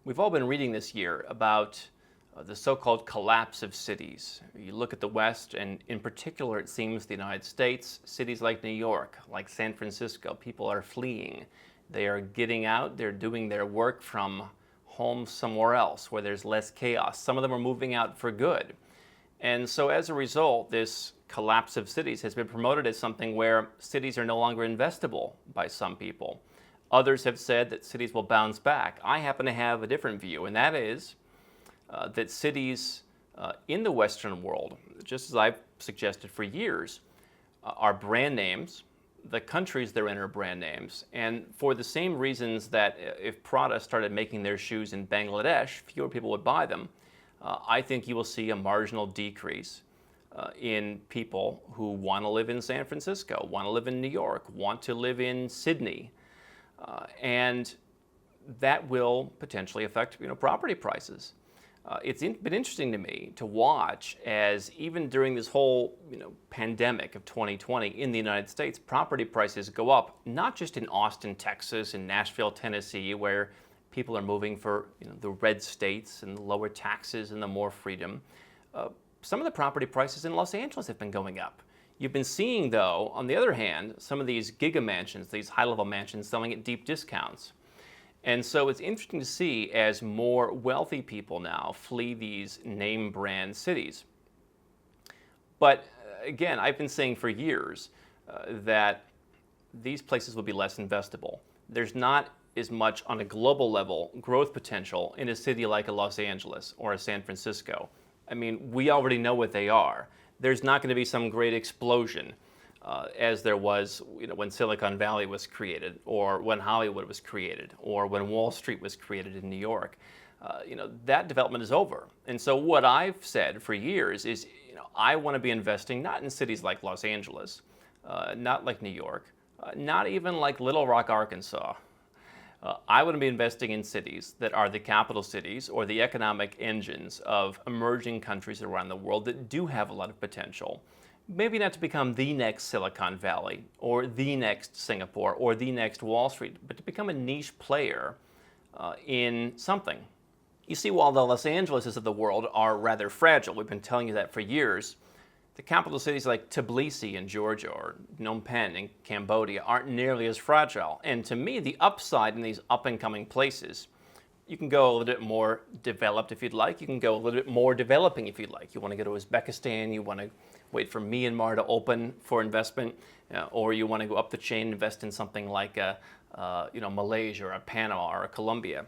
We've all been reading this year about the so-called collapse of cities. You look at the West, and in particular, it seems the United States, cities like New York, like San Francisco, people are fleeing. They are getting out, they're doing their work from home somewhere else where there's less chaos. Some of them are moving out for good. And so as a result, this collapse of cities has been promoted as something where cities are no longer investable by some people. Others have said that cities will bounce back. I happen to have a different view, and that is that cities in the Western world, just as I've suggested for years, are brand names. The countries they're in are brand names. And for the same reasons that if Prada started making their shoes in Bangladesh, fewer people would buy them, I think you will see a marginal decrease in people who want to live in San Francisco, want to live in New York, want to live in Sydney. And that will potentially affect property prices. It's been interesting to me to watch as even during this whole pandemic of 2020 in the United States, property prices go up, not just in Austin, Texas, and Nashville, Tennessee, where people are moving for the red states and the lower taxes and the more freedom. Some of the property prices in Los Angeles have been going up. You've been seeing, though, on the other hand, some of these giga mansions, these high-level mansions selling at deep discounts. And so it's interesting to see as more wealthy people now flee these name brand cities. But again, I've been saying for years that these places will be less investable. There's not as much on a global level growth potential in a city like a Los Angeles or a San Francisco. I mean, we already know what they are. There's not going to be some great explosion as there was when Silicon Valley was created, or when Hollywood was created, or when Wall Street was created in New York. That development is over. And so what I've said for years is, I want to be investing not in cities like Los Angeles, not like New York, not even like Little Rock, Arkansas. I want to be investing in cities that are the capital cities or the economic engines of emerging countries around the world that do have a lot of potential. Maybe not to become the next Silicon Valley or the next Singapore or the next Wall Street, but to become a niche player in something. You see, while the Los Angeleses of the world are rather fragile, we've been telling you that for years, the capital cities like Tbilisi in Georgia or Phnom Penh in Cambodia aren't nearly as fragile. And to me, the upside in these up-and-coming places, you can go a little bit more developed if you'd like. You can go a little bit more developing if you'd like. You want to go to Uzbekistan, you want to wait for Myanmar to open for investment, or you want to go up the chain and invest in something like Malaysia or a Panama or a Colombia.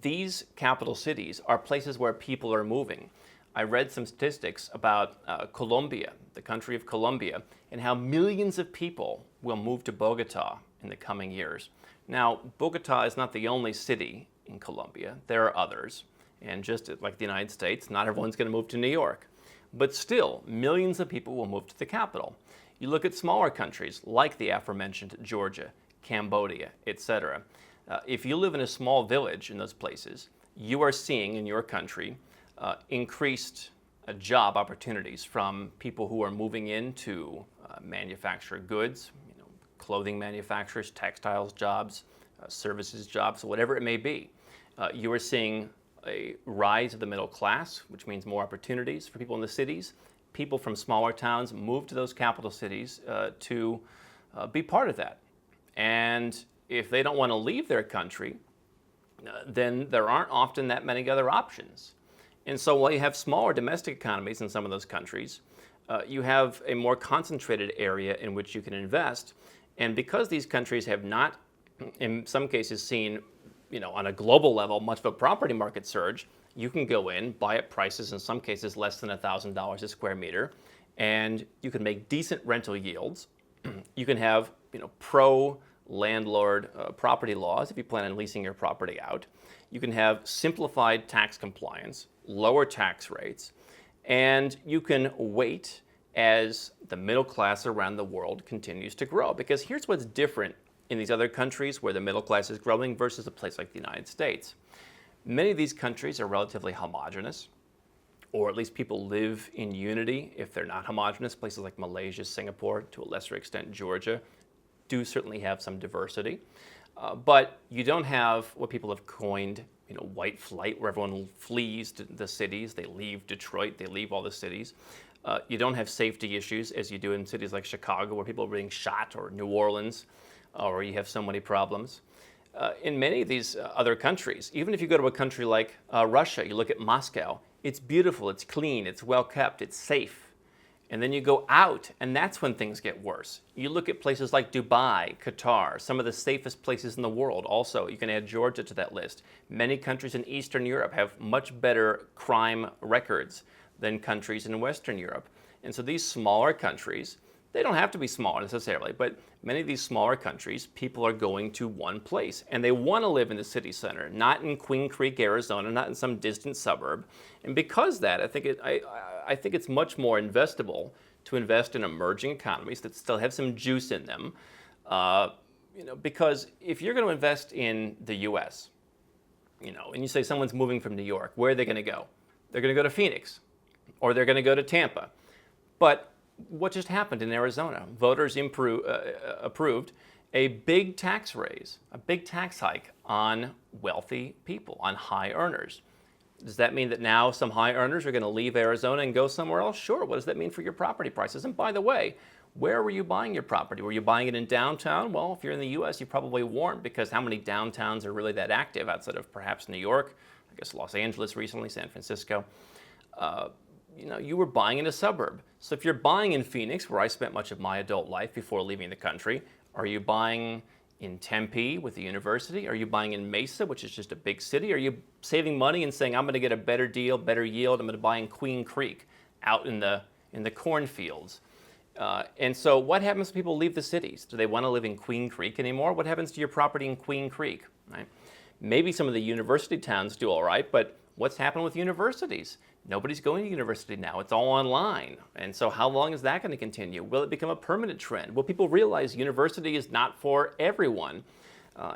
These capital cities are places where people are moving. I read some statistics about Colombia, the country of Colombia, and how millions of people will move to Bogota in the coming years. Now, Bogota is not the only city in Colombia. There are others. And just like the United States, not everyone's going to move to New York. But still, millions of people will move to the capital. You look at smaller countries like the aforementioned Georgia, Cambodia, etc. If you live in a small village in those places, you are seeing in your country increased job opportunities from people who are moving in to manufacture goods, clothing manufacturers, textiles jobs, services jobs, whatever it may be. You are seeing a rise of the middle class, which means more opportunities for people in the cities. People from smaller towns move to those capital cities to be part of that. And if they don't want to leave their country, then there aren't often that many other options. And so while you have smaller domestic economies in some of those countries, you have a more concentrated area in which you can invest. And because these countries have not, in some cases, seen, on a global level, much of a property market surge, you can go in, buy at prices, in some cases, less than $1,000 a square meter, and you can make decent rental yields. You can have, pro-landlord property laws if you plan on leasing your property out. You can have simplified tax compliance, lower tax rates, and you can wait as the middle class around the world continues to grow. Because here's what's different in these other countries where the middle class is growing versus a place like the United States. Many of these countries are relatively homogenous, or at least people live in unity if they're not homogenous. Places like Malaysia, Singapore, to a lesser extent Georgia, do certainly have some diversity. But you don't have what people have coined, white flight, where everyone flees to the cities. They leave Detroit, they leave all the cities. You don't have safety issues as you do in cities like Chicago, where people are being shot, or New Orleans, where you have so many problems. In many of these other countries, even if you go to a country like Russia, you look at Moscow, it's beautiful, it's clean, it's well kept, it's safe. And then you go out, and that's when things get worse. You look at places like Dubai, Qatar, some of the safest places in the world. Also, you can add Georgia to that list. Many countries in Eastern Europe have much better crime records than countries in Western Europe. And so these smaller countries, they don't have to be smaller necessarily, but many of these smaller countries, people are going to one place, and they want to live in the city center, not in Queen Creek, Arizona, not in some distant suburb. And because of that, I think it's much more investable to invest in emerging economies that still have some juice in them. Because if you're going to invest in the U.S., and you say someone's moving from New York, where are they going to go? They're going to go to Phoenix, or they're going to go to Tampa. But what just happened in Arizona? Voters approved a big tax raise, a big tax hike on wealthy people, on high earners. Does that mean that now some high earners are going to leave Arizona and go somewhere else? Sure. What does that mean for your property prices? And by the way, where were you buying your property? Were you buying it in downtown? Well, if you're in the U.S., you probably weren't, because how many downtowns are really that active outside of perhaps New York, I guess Los Angeles recently, San Francisco? You were buying in a suburb. So if you're buying in Phoenix, where I spent much of my adult life before leaving the country, are you buying in Tempe with the university? Are you buying in Mesa, which is just a big city? Are you saving money and saying, I'm going to get a better deal, better yield, I'm going to buy in Queen Creek, out in the cornfields? And so what happens when people leave the cities? Do they want to live in Queen Creek anymore? What happens to your property in Queen Creek? Right? Maybe some of the university towns do all right, but what's happened with universities? Nobody's going to university now. It's all online. And so how long is that going to continue? Will it become a permanent trend? Will people realize university is not for everyone?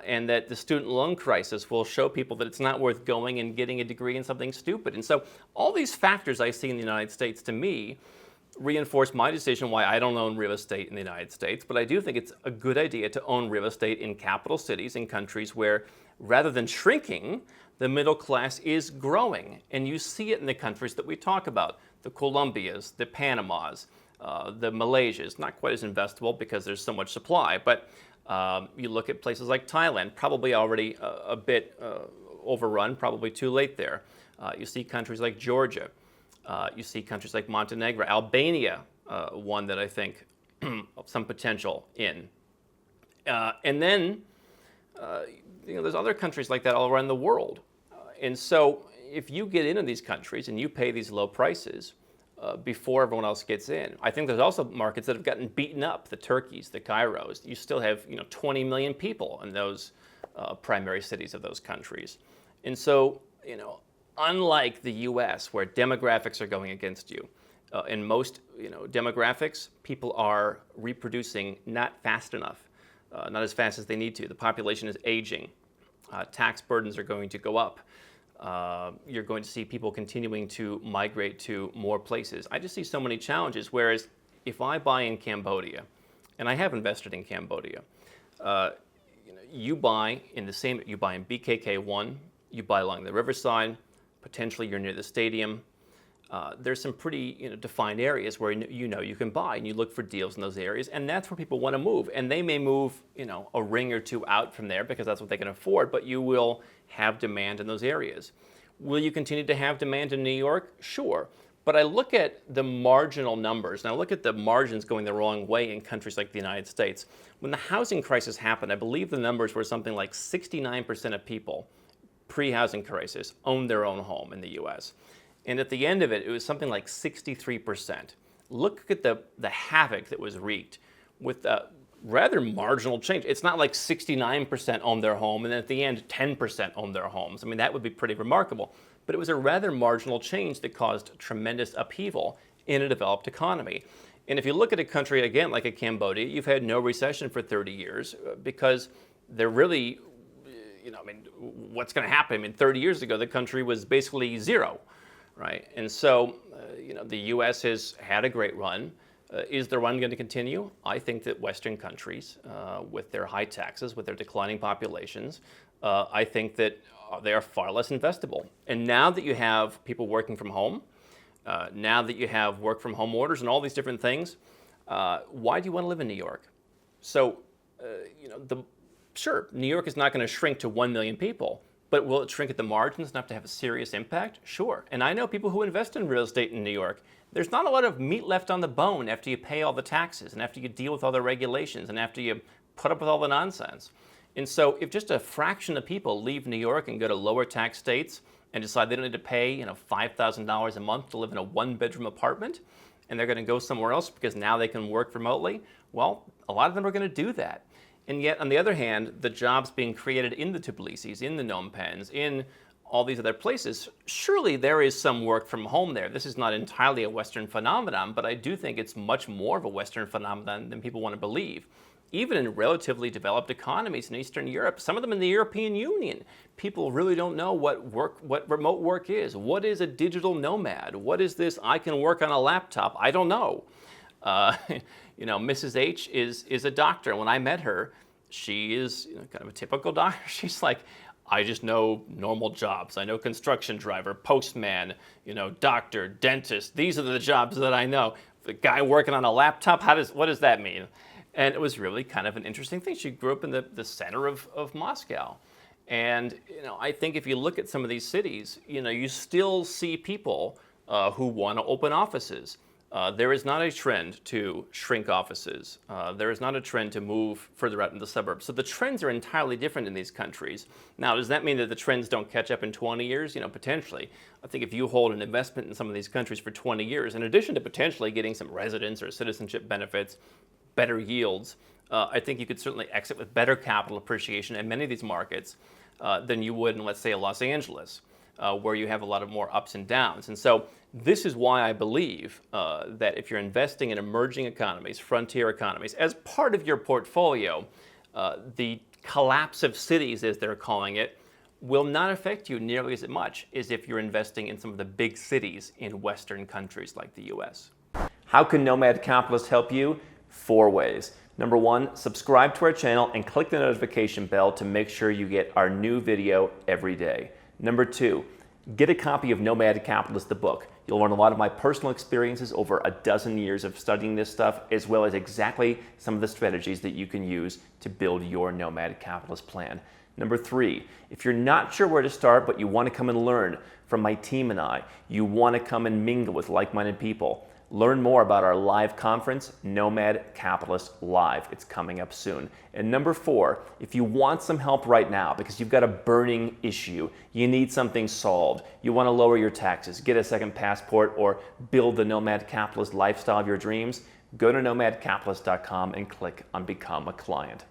And that the student loan crisis will show people that it's not worth going and getting a degree in something stupid. And so all these factors I see in the United States, to me, reinforce my decision why I don't own real estate in the United States. But I do think it's a good idea to own real estate in capital cities, in countries where, rather than shrinking, the middle class is growing. And you see it in the countries that we talk about, the Colombias, the Panamas, the Malaysias, not quite as investable because there's so much supply, but you look at places like Thailand, probably already a bit overrun, probably too late there. You see countries like Georgia. You see countries like Montenegro, Albania, one that I think some potential in. And then there's other countries like that all around the world. And so if you get into these countries and you pay these low prices before everyone else gets in, I think there's also markets that have gotten beaten up, the Turkeys, the Cairos. You still have 20 million people in those primary cities of those countries. And so, unlike the U.S., where demographics are going against you, in most demographics, people are reproducing not fast enough, not as fast as they need to. The population is aging. Tax burdens are going to go up. You're going to see people continuing to migrate to more places. I just see so many challenges, whereas if I buy in Cambodia, and I have invested in Cambodia, you buy in BKK1, you buy along the riverside, potentially you're near the stadium. There's some pretty defined areas where you can buy, and you look for deals in those areas, and that's where people want to move. And they may move a ring or two out from there because that's what they can afford, but you will have demand in those areas. Will you continue to have demand in New York? Sure. But I look at the marginal numbers, and I look at the margins going the wrong way in countries like the United States. When the housing crisis happened, I believe the numbers were something like 69% of people pre-housing crisis owned their own home in the U.S. And at the end of it, it was something like 63%. Look at the havoc that was wreaked with a rather marginal change. It's not like 69% owned their home, and then at the end, 10% owned their homes. I mean, that would be pretty remarkable. But it was a rather marginal change that caused tremendous upheaval in a developed economy. And if you look at a country, again, like a Cambodia, you've had no recession for 30 years because they're really, what's going to happen? 30 years ago, the country was basically zero. Right, and so the U.S. has had a great run. Is the run going to continue? I think that Western countries, with their high taxes, with their declining populations, I think that they are far less investable. And now that you have people working from home, now that you have work from home orders and all these different things, why do you want to live in New York? So, sure, New York is not going to shrink to 1 million people, but will it shrink at the margins enough to have a serious impact? Sure. And I know people who invest in real estate in New York. There's not a lot of meat left on the bone after you pay all the taxes and after you deal with all the regulations and after you put up with all the nonsense. And so if just a fraction of people leave New York and go to lower tax states and decide they don't need to pay $5,000 a month to live in a one-bedroom apartment, and they're going to go somewhere else because now they can work remotely, well, a lot of them are going to do that. And yet, on the other hand, the jobs being created in the Tbilisis, in the Phnom Penhs, in all these other places, surely there is some work from home there. This is not entirely a Western phenomenon, but I do think it's much more of a Western phenomenon than people want to believe. Even in relatively developed economies in Eastern Europe, some of them in the European Union, people really don't know what remote work is. What is a digital nomad? What is this, I can work on a laptop? I don't know. Mrs. H is a doctor. When I met her, she is kind of a typical doctor. She's like, I just know normal jobs. I know construction driver, postman, doctor, dentist. These are the jobs that I know. The guy working on a laptop, what does that mean? And it was really kind of an interesting thing. She grew up in the center of Moscow. And I think if you look at some of these cities, you still see people who want to open offices. There is not a trend to shrink offices. There is not a trend to move further out in the suburbs. So the trends are entirely different in these countries. Now, does that mean that the trends don't catch up in 20 years? Potentially. I think if you hold an investment in some of these countries for 20 years, in addition to potentially getting some residence or citizenship benefits, better yields, I think you could certainly exit with better capital appreciation in many of these markets than you would in, let's say, Los Angeles, where you have a lot of more ups and downs. And so this is why I believe that if you're investing in emerging economies, frontier economies, as part of your portfolio, the collapse of cities, as they're calling it, will not affect you nearly as much as if you're investing in some of the big cities in Western countries like the US. How can Nomad Capitalist help you? 4 ways. Number 1, subscribe to our channel and click the notification bell to make sure you get our new video every day. Number 2, get a copy of Nomad Capitalist, the book. You'll learn a lot of my personal experiences over a dozen years of studying this stuff, as well as exactly some of the strategies that you can use to build your Nomad Capitalist plan. Number 3, if you're not sure where to start, but you want to come and learn from my team and I, you want to come and mingle with like-minded people, learn more about our live conference, Nomad Capitalist Live. It's coming up soon. And number 4, if you want some help right now because you've got a burning issue, you need something solved, you want to lower your taxes, get a second passport, or build the Nomad Capitalist lifestyle of your dreams, go to nomadcapitalist.com and click on Become a Client.